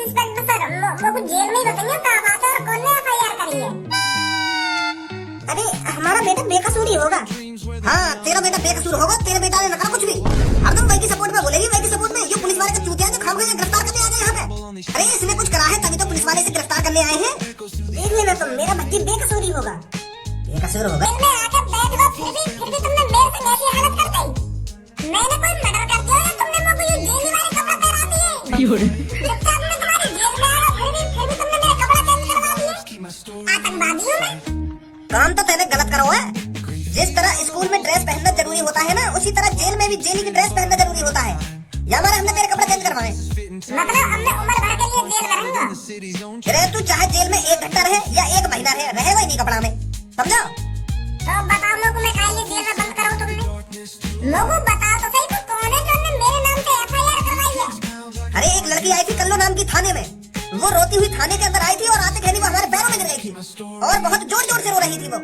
Inspector sir, मुझे jail में ही बताइए कहाँ बात है और कौन ने एफआईआर करी है। अरे हमारा बेटा बेकसूर ही होगा। हाँ तेरा बेटा बेकसूर होगा, तेरे बेटा ने न करा कुछ भी। हरदम वही की सपोर्ट में बोलेगी, वही की सपोर्ट में। ये पुलिस वाले का चूतिया जो खामखा गिरफ्तार करने आ गए यहाँ पे। अरे इसने कुछ करा है तभी तो पुलिस वाले से गिरफ्तार करने आए हैं। देख लेना तुम, मेरा बच्ची बेकसूर ही होगा। बेकसूर होगा? जेल में आकर बैठ गए, फिर भी तुमने मेरे से ऐसी हालत कर दी। मैंने कोई मर्डर कर दिया या तुमने मुझे ये जेल वाले कपड़े पहना दिए? जब तक मैं तुम्हारी जेल में आया फिर भी तुमने मेरे कपड़े चेंज करवा दिए। आतंकवादी हूँ मैं? काम तो तेरे गलत करो है। जिस तरह स्कूल में ड्रेस पहनना जरूरी होता है ना, उसी तरह जेल में भी जेली की ड्रेस पहनना जरूरी होता है। या हमारे हमने तेरे कपड़े चेंज करवाए? मतलब हमने उम्र भर के लिए जेल में रहूंगा? अरे तू चाहे जेल में 1 घंटा रहे या 1 महीना रहे वही नहीं कपड़ा में, समझा? तो बताओ लोगों में खाइए जेल में बंद करो तुमने। लोगों बताओ तो सही, तो कौन है जो ने मेरे नाम से एफआईआर करवाई है? अरे एक लड़की आई थी कल्लो नाम की थाने में। वो रोती हुई थाने के अंदर आई थी और आते कहनी वो हमारे पैरों में गिर गई थी और बहुत जोर जोर से रो रही थी वो।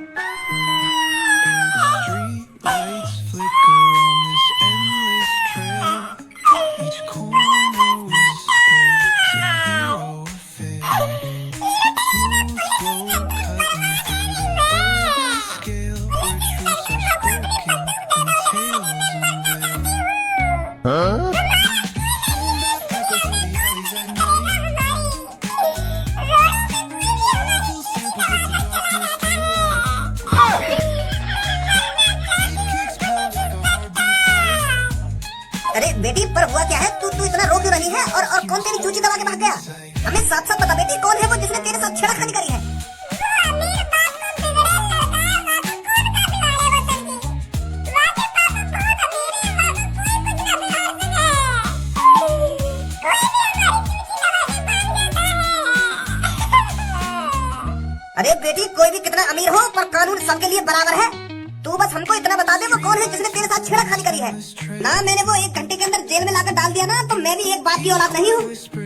अरे बेटी पर हुआ क्या है? तू इतना रो क्यों रही है? और कौन तेरी चूची दबा के भाग गया? हमें साफ साफ बता बेटी, कौन है वो जिसने तेरे साथ छेड़खानी करी है? अरे बेटी कोई भी कितना अमीर हो पर कानून सबके लिए बराबर है। तू बस हमको इतना बता दे वो कौन है जिसने तेरे साथ छेड़खानी करी है। ना मैंने वो 1 घंटे के अंदर जेल में लाकर डाल दिया ना, तो मैं भी एक बाप की औलाद नहीं हूँ।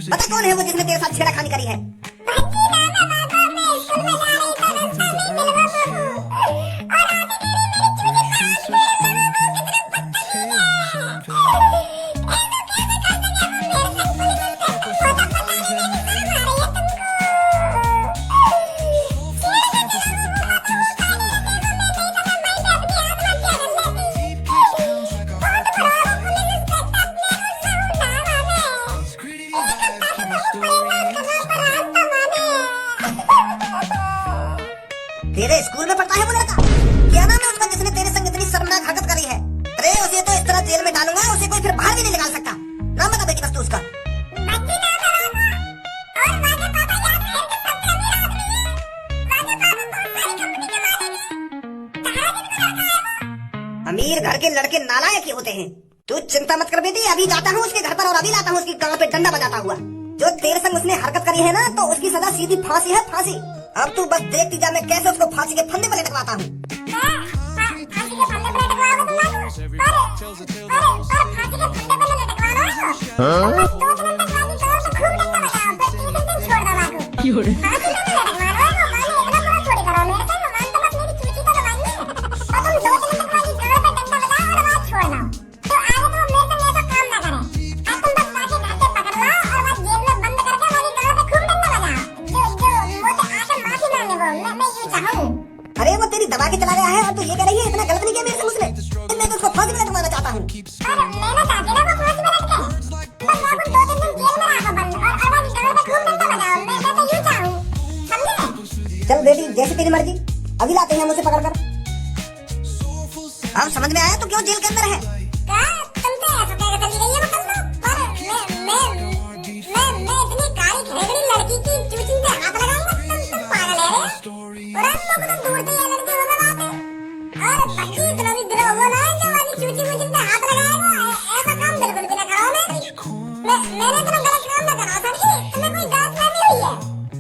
बता कौन है वो जिसने तेरे साथ छेड़खानी करी है? तेरे स्कूल में पढ़ता है वो लड़का? क्या नाम है उसका जिसने तेरे संग इतनी शर्मनाक हरकत करी है? अरे उसे तो इस तरह जेल में डालूंगा, उसे कोई फिर बाहर भी नहीं निकाल सकता। नाम बता बेटी बस तू उसका। अमीर घर के लड़के नालायक ही होते हैं। तू चिंता मत कर बेटी, अभी जाता हूँ उसके घर पर और अभी लाता हूँ उसकी गांव पे डंडा बजाता हुआ। जो तेरे संग उसने हरकत करी है ना, तो उसकी सजा सीधी फांसी है, फांसी। अब तू बस देखती जा मैं कैसे उसको फांसी के फंदे पर लटकवाता हूँ। अरे वो तेरी दबा के चला गया है और तू ये कह रही है इतना गलत नहीं किया मेरे से उसने। मैं तो उसको फांसी में लटकवाना चाहता हूँ। चल बेटी जैसे तेरी मर्जी, अभी लाते हैं हम उसे पकड़ कर। अब समझ में आया तू क्यों जेल के अंदर है?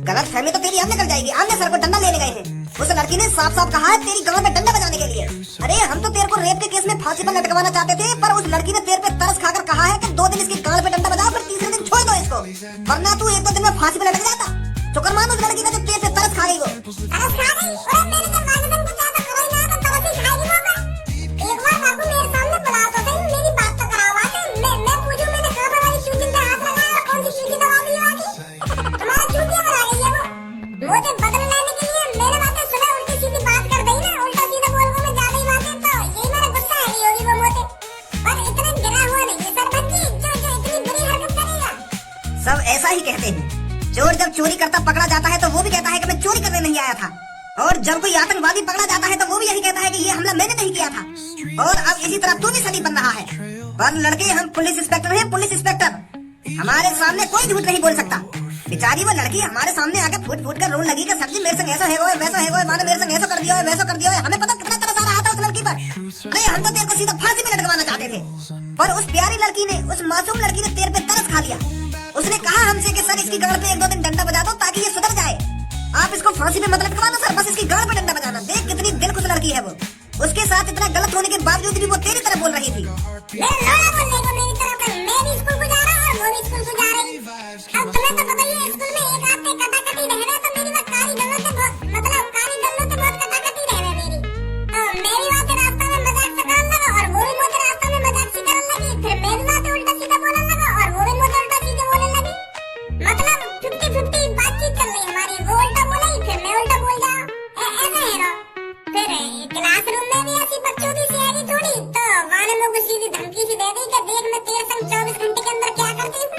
गलत फहमी तो तेरी हमने कर जाएगी। हमने सर को डंडा लेने गए थे, उस लड़की ने साफ साफ कहा है तेरी गांव में डंडा बजाने के लिए। अरे हम तो तेरे को रेप के केस में फांसी पर लटकवाना चाहते थे, पर उस लड़की ने तेरे पे तरस खाकर कहा है कि 2 दिन इसकी गांव पे डंडा बजाओ, फिर तीसरे दिन छोड़ दो इसको, वरना तू 1-2 दिन में फांसी पर लटक जाता। शुक्र मान उस लड़की का जो तेरे पे तरस खा गई वो। ही कहते हैं। चोर जब चोरी करता पकड़ा जाता है तो वो भी कहता है कि मैं चोरी करने नहीं आया था, और जब कोई आतंकवादी पकड़ा जाता है तो वो भी यही कहता है कि ये हमला मैंने नहीं किया था। और अब इसी तरह तू भी सनी बन रहा है। पर लड़के, हम पुलिस इंस्पेक्टर हैं, पुलिस इंस्पेक्टर। हमारे सामने कोई झूठ नहीं बोल सकता। बेचारी वो लड़की हमारे सामने आके फूट फूट कर रोने लगी कि सर जी मेरे संग ऐसा है वैसा है, माने मेरे संग ऐसा कर दिया है वैसा कर दिया है। हमें पता कितना तरस आ रहा था उस लड़की पर। नहीं, हम तो तेरे को सीधा फांसी में लटकवाना चाहते थे, पर उस प्यारी लड़की ने, उस मासूम लड़की ने तेरे पे तरस खा लिया। उसने कहा हमसे कि सर इसकी गाड़ पे 1-2 दिन डंडा बजा दो ताकि ये सुधर जाए। आप इसको फांसी में मत लटकवाना सर, बस इसकी गाड़ पे डंडा बजाना। देख कितनी दिलखुश लड़की है वो। उसके साथ इतना गलत होने के बावजूद भी वो तेरी तरह बोल रही थी। मैं भी स्कूल को जा रहा और वो भी स्कूल को जा रही। अब तुम्हें तो पता ही है स्कूल में एक आध कटाकटी रहना, तो मेरी बात काली गल्लों से बहुत कटाकटी रहना मेरी। तो मेरी बात रास्ता में मजाक से करने लगा और वो भी मुझे रास्ता में मजाक से करने लगी। फिर मेरी बात उल्टा सीधा बोलने लगा और वो भी मुझे उल्टा सीधा बोलने लगी। मतलब 50-50 बातचीत चल रही हमारी। वो उल्टा बोलेगी फिर मैं उल्टा बोल जाऊं, ऐसा है ना। फिर क्लासरूम में भी ऐसी बकचोदी सी आएगी थोड़ी, तो वाले लोग सीधी धमकी सी दे दी कि देख मैं तेरे संग 24 घंटे के अंदर क्या करती हूँ।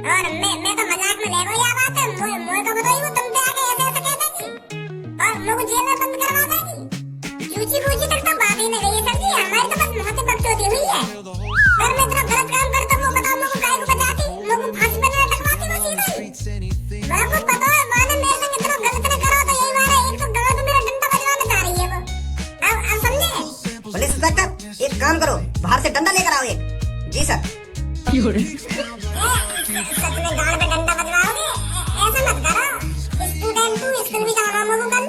और मैं तो मजाक में ले गई। बात है मुझे तो बताइए तुम पे आके ऐसे ऐसे कह देगी और मुझे जेल में बंद करवा देगी। चूची फूची तक तो बात ही नहीं गई है सर जी। हमारी तो बस बहुत ही बकचोदी हुई है। अगर मैं इतना गलत काम करता वो बताओ मुझे काय को बचाती, मुझे फांसी पर लटकवाती वो सीधी। मुझे पता है माने मेरे संग इतना गलत न करो तो यही मारा एक तो गला तो मेरा डंडा बजवाने जा रही है वो। अब समझे? पुलिस इंस्पेक्टर एक काम करो, बाहर से डंडा लेकर आओ एक। जी सर। सच में गाड़ पे डंडा बजवाओगे? ऐसा मत करो। स्टूडेंट तू स्कूल भी जाना मुझे कल।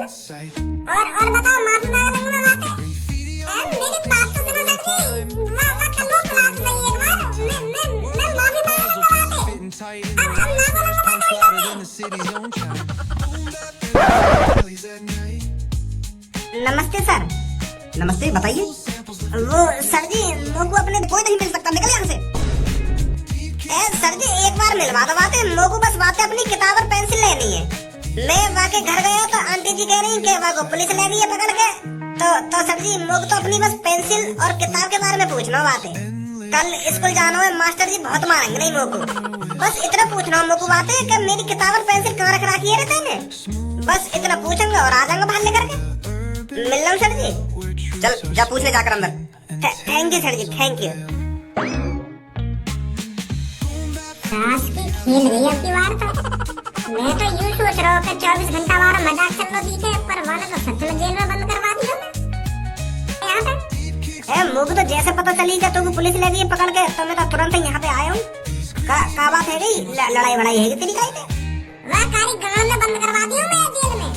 और बताओ माफी मांगने में बात है। मेरी बात तो सुनो सर जी। मैं कल वो क्लास में एक बार मैं माफी मांगने में बात है। अब ना बोलो तो नमस्ते सर। नमस्ते, बताइए। वो सर जी मोको अपने कोई नहीं मिल सकता, निकल यहाँ से। सर जी एक बार मिलवा दो बातें, मोको बस बातें अपनी किताब और पेंसिल लेनी है। मैं वहाँ के घर गया तो आंटी जी कह रही कि वहाँ को पुलिस ले गई है पकड़ के। तो सर जी मोको तो अपनी बस पेंसिल और किताब के बारे में पूछना बातें। कल स्कूल जाना है, मास्टर जी बहुत मारेंगे नहीं मोको। बस इतना पूछना मोको बातें कि मेरी किताब और पेंसिल कहाँ रख रखी है रहते हैं। बस इतना पूछेंगे और आ जाएंगे बाहर लेकर के। मिल रहा हूँ सर जी। चल जा पूछ ले जाकर अंदर। Thank you sir ji, thank you. सास की खेल रही है आपकी बार तो। मैं तो यूं सोच रहा हूँ कि 24 घंटा हमारा मजाक चल रहा दिखे, पर वाले तो सच में जेल में बंद करवा दिया यहाँ तक। मुझे तो जैसे पता चली कि तू पुलिस ले गई पकड़ के, तो मैं तो तुरंत यहाँ पे आया हूँ। का बात है गई लड़ाई वड़ाई है तेरी काई पे? वह कारी गांव में बंद करवा दी हूँ मैं जेल में।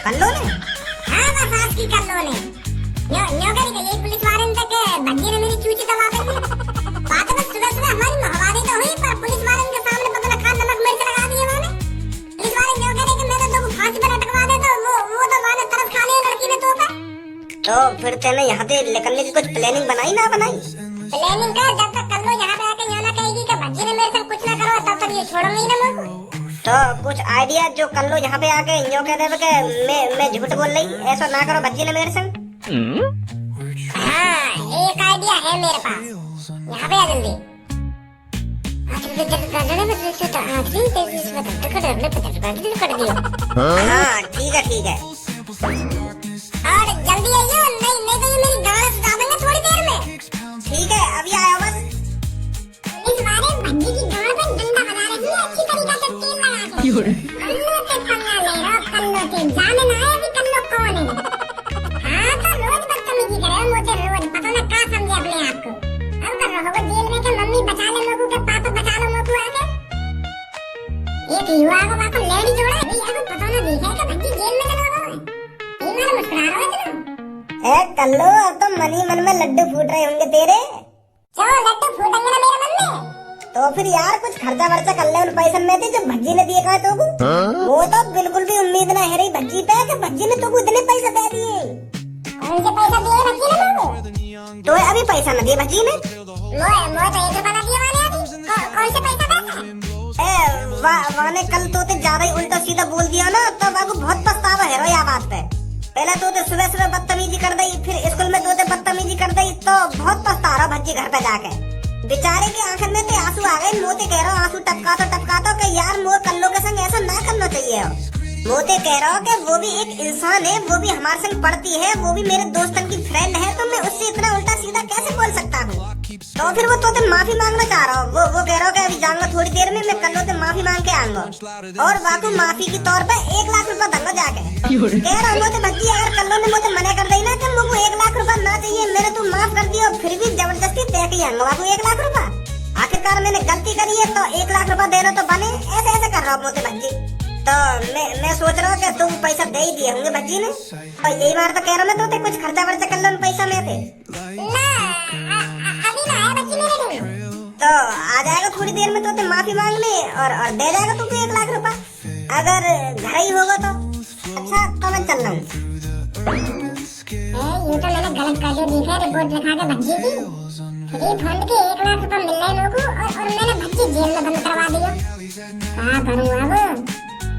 कल्लो ने? हाँ वह सास की कल्लो ने। न्यो करी गई पुलिस वाले तक भज्जी ने मेरी चूची दबा दी। बात बस सुबह हमारी महवारी तो हुई, पर पुलिस वाले के सामने पता लगा नमक मिर्च लगा दिए मैंने। पुलिस वाले न्यो करी कि मैं तो तुमको फांसी पर लटकवा दे, तो वो तो वाले तरफ खा लिया लड़की ने तो पर। तो फिर तेने यहाँ से निकलने की कुछ प्लानिंग बनाई ना बनाई? प्लानिंग का जब तक कल्लो यहाँ पे आके यहाँ ना कहेगी कि भज्जी ने मेरे से कुछ ना करो तब तक ये छोड़ूंगी ही ना मुझको। तो कुछ आइडिया जो कल्लो यहाँ पे आके न्यो कह दे कि मैं झूठ बोल रही, ऐसा ना करो भज्जी ने मेरे संग। हाँ एक आइडिया है मेरे पास, यहाँ पे आ जल्दी। हाँ ठीक है। और जल्दी आइयो, नहीं तो ये मेरी गाड़ सुझा देंगे थोड़ी देर में। ठीक है अभी आया बस। इस बारे भज्जी की गाड़ पे डंडा बजा रही है अच्छी तरीके से तेल लगा के। कल्लो से पंगा ले रहा, कल्लो से जाने ना है कि कल्लो कौन है। हाँ तो रोज बदतमीजी करे मुझे, रोज पता ना क्या समझे अपने आप को। अब कर रहा होगा जेल में के मम्मी बचा ले लोगों के, पापा बचा लो लोगों आके। एक युवा को बाको लेडी जोड़ा है, अब पता ना दिखे कि भज्जी जेल में चला गया है। ये मारे मुस्कुरा रहा है इतना। कल्लो अब तो मन ही मन में लड्डू फूट रहे होंगे तेरे। चलो लड्डू फूटेंगे ना मेरे मन में। तो फिर यार कुछ खर्चा वर्चा कर ले उन पैसे में थे जो भज्जी ने दिए कहा तो वो तो बिल्कुल भी उम्मीद ना है रही भज्जी पे कि भज्जी ने तुमको इतने पैसे दे दिए। कौन से पैसा दिए भज्जी ने तुमको? तो अभी पैसा न दिए भज्जी ने? मोए तो एक बना दिए वाले अभी। कौन से पैसा देगा? वाने कल तो ज्यादा ही उल्टा सीधा बोल दिया ना, तो बाबू बहुत पछतावा है रो या बात पे। पहले तो सुबह बदतमीजी कर दी, फिर स्कूल में तो बदतमीजी कर दी, तो बहुत पछता रहा भज्जी घर पे जाके। बेचारे के आंखन में तो आंसू आ गए। मोते कह रहा हूँ आंसू टपका तो कि यार मोर कल्लो के संग ऐसा ना करना चाहिए। मोते कह रहा हूँ कि वो भी एक इंसान है, वो भी हमारे संग पढ़ती है, वो भी मेरे दोस्तन की फ्रेंड है, तो मैं उससे इतना उल्टा सीधा कैसे बोल सकता हूँ। तो फिर वो तो माफी मांगना चाह रहा हूँ। वो कह रहा हूँ कि अभी जाऊंगा थोड़ी देर में, मैं कल्लो से माफी मांग के आऊंगा और वाकई माफी के तौर पे 1 लाख रुपया दूंगा जाके। कह रहा मोते भज्जी अगर कल्लो ने मुझे मना कर दी ना कि मुझे 1 लाख रुपया ना चाहिए, मैंने तू माफ कर दिया, फिर भी जबरदस्ती दे के आऊंगा बाबू 1 लाख रुपया। आखिरकार मैंने गलती करी है तो 1 लाख रुपया देना तो बने। ऐसे कर रहा हूँ मोते भज्जी। तो मैं सोच रहा हूँ कि तुम पैसा दे ही दिए होंगे भज्जी ने, और यही बार तो कह रहा मैं तो कुछ खर्चा वर्चा कर लो पैसा में थे। तो आ जाएगा थोड़ी देर में तो माफी मांगने और दे जाएगा तुमको 1 लाख रुपया, अगर घर ही होगा तो। अच्छा तो मैं चल रहा हूँ। ये तो मैंने गलत कर दी है रिपोर्ट लिखा के भज्जी की। फ्री फंड के 1 लाख रुपया मिल रहे लोगों को और मैंने भज्जी जेल में बंद करवा दिया। क्या करूँ अब?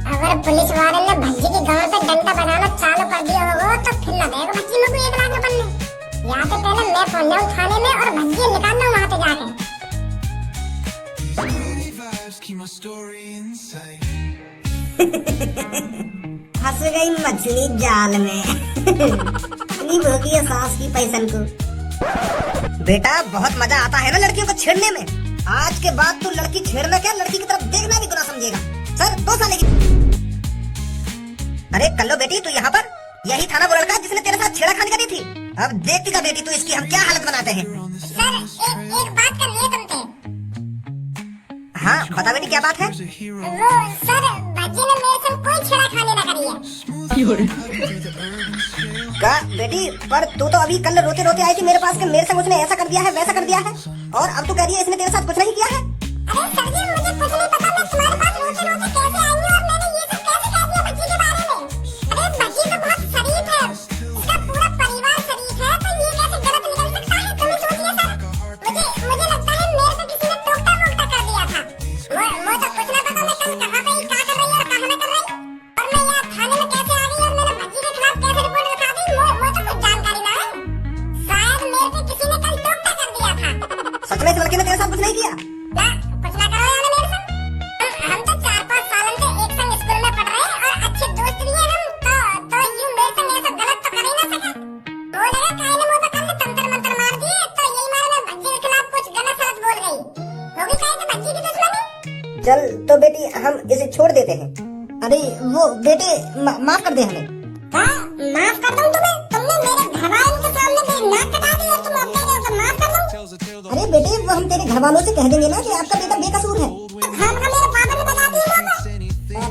अगर पुलिस वाले ने भज्जी की गांव पे डंडा बजाना चालू कर दिया होगा तो फिर ना देगा भज्जी लोग 1 लाख रुपये मिलने। या तो पहले मैं पहुंच जाऊँ थाने में और भज्जी निकाल लूँ वहाँ पे जाके। फंस गई मछली जाल में। इतनी भूखी है सास की पैसन को। बेटा बहुत मजा आता है ना लड़कियों को छेड़ने में। आज के बाद तू लड़की छेड़ना क्या, लड़की की तरफ देखना भी गुनाह समझेगा। सर 2 साल की। अरे कल्लो बेटी तू यहाँ पर, यही थाना वो लड़का जिसने तेरे साथ छेड़खानी करी थी। अब देखती का बेटी तू इसकी हम क्या हालत बनाते हैं। सर एक बात करनी है तुमसे। हाँ बता बेटी क्या बात है। वो सर भज्जी ने मेरे संग कोई छेड़खानी ना करी है। का बेटी पर तू तो अभी कल रोते रोते आई थी मेरे पास कि मेरे संग उसने ऐसा कर दिया है वैसा कर दिया है, और अब तू कह रही है इसने तेरे साथ कुछ नहीं किया है। अरे सर जी मुझे कुछ नहीं पता, मैं तुम्हारे पास रोते रोते कैसे आई हूँ और मैंने ये सब कैसे कह दिया भज्जी के बारे में। अरे भज्जी तो बहुत शरीफ है, इसका पूरा परिवार शरीफ है, तो ये कैसे गलत निकल सकता है। तुम्हें सोचिए सर, मुझे लगता है मेरे को किसी ने टोकता वोकता कर दिया था। मुझे तो कुछ ना पता मैं कल कहाँ पे क्या कर रही और कहाँ ना कर रही, और मैं यहाँ थाने में कैसे आ गई और मैंने भज्जी के खिलाफ कैसे रिपोर्ट लिखा दी, मुझे तो कुछ जानकारी ना है। शायद मेरे पे किसी ने कल टोकता कर दिया था। सच में इस लड़के ने तेरे साथ कुछ नहीं किया? ना कुछ ना करो यार मेरे संग। हम तो 4-5 सालों से एक संग स्कूल में पढ़ रहे हैं और अच्छे दोस्त भी हैं हम, तो यूं मेरे संग ऐसा गलत तो कर ही ना सका। वो लगा काहे ने मुझे कल तंत्र मंत्र मार दिए, तो यही मारे मैं भज्जी के खिलाफ कुछ गलत सलत बोल गई। वो भी कहे थे भज्जी की दुश्मनी। चल तो बेटी हम इसे छोड़ देते हैं। अरे वो बेटे माफ कर दे हमें। हाँ माफ कर दूं तुम्हें, तुमने मेरे घर वालों के सामने मेरी नाक कटा दी और तुम अपने ऊपर माफ कर दो। अरे बेटे वो हम तेरे घर वालों से कह देंगे ना कि आपका बेटा बेकसूर है। हम मेरे पापा ने बता दिया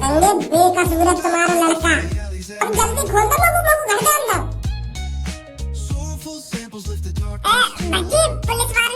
होगा बेकसूर है तुम्हारा लड़का। अब जल्दी खोल दो लोगों को घर के अंदर। भज्जी पुलिस वाले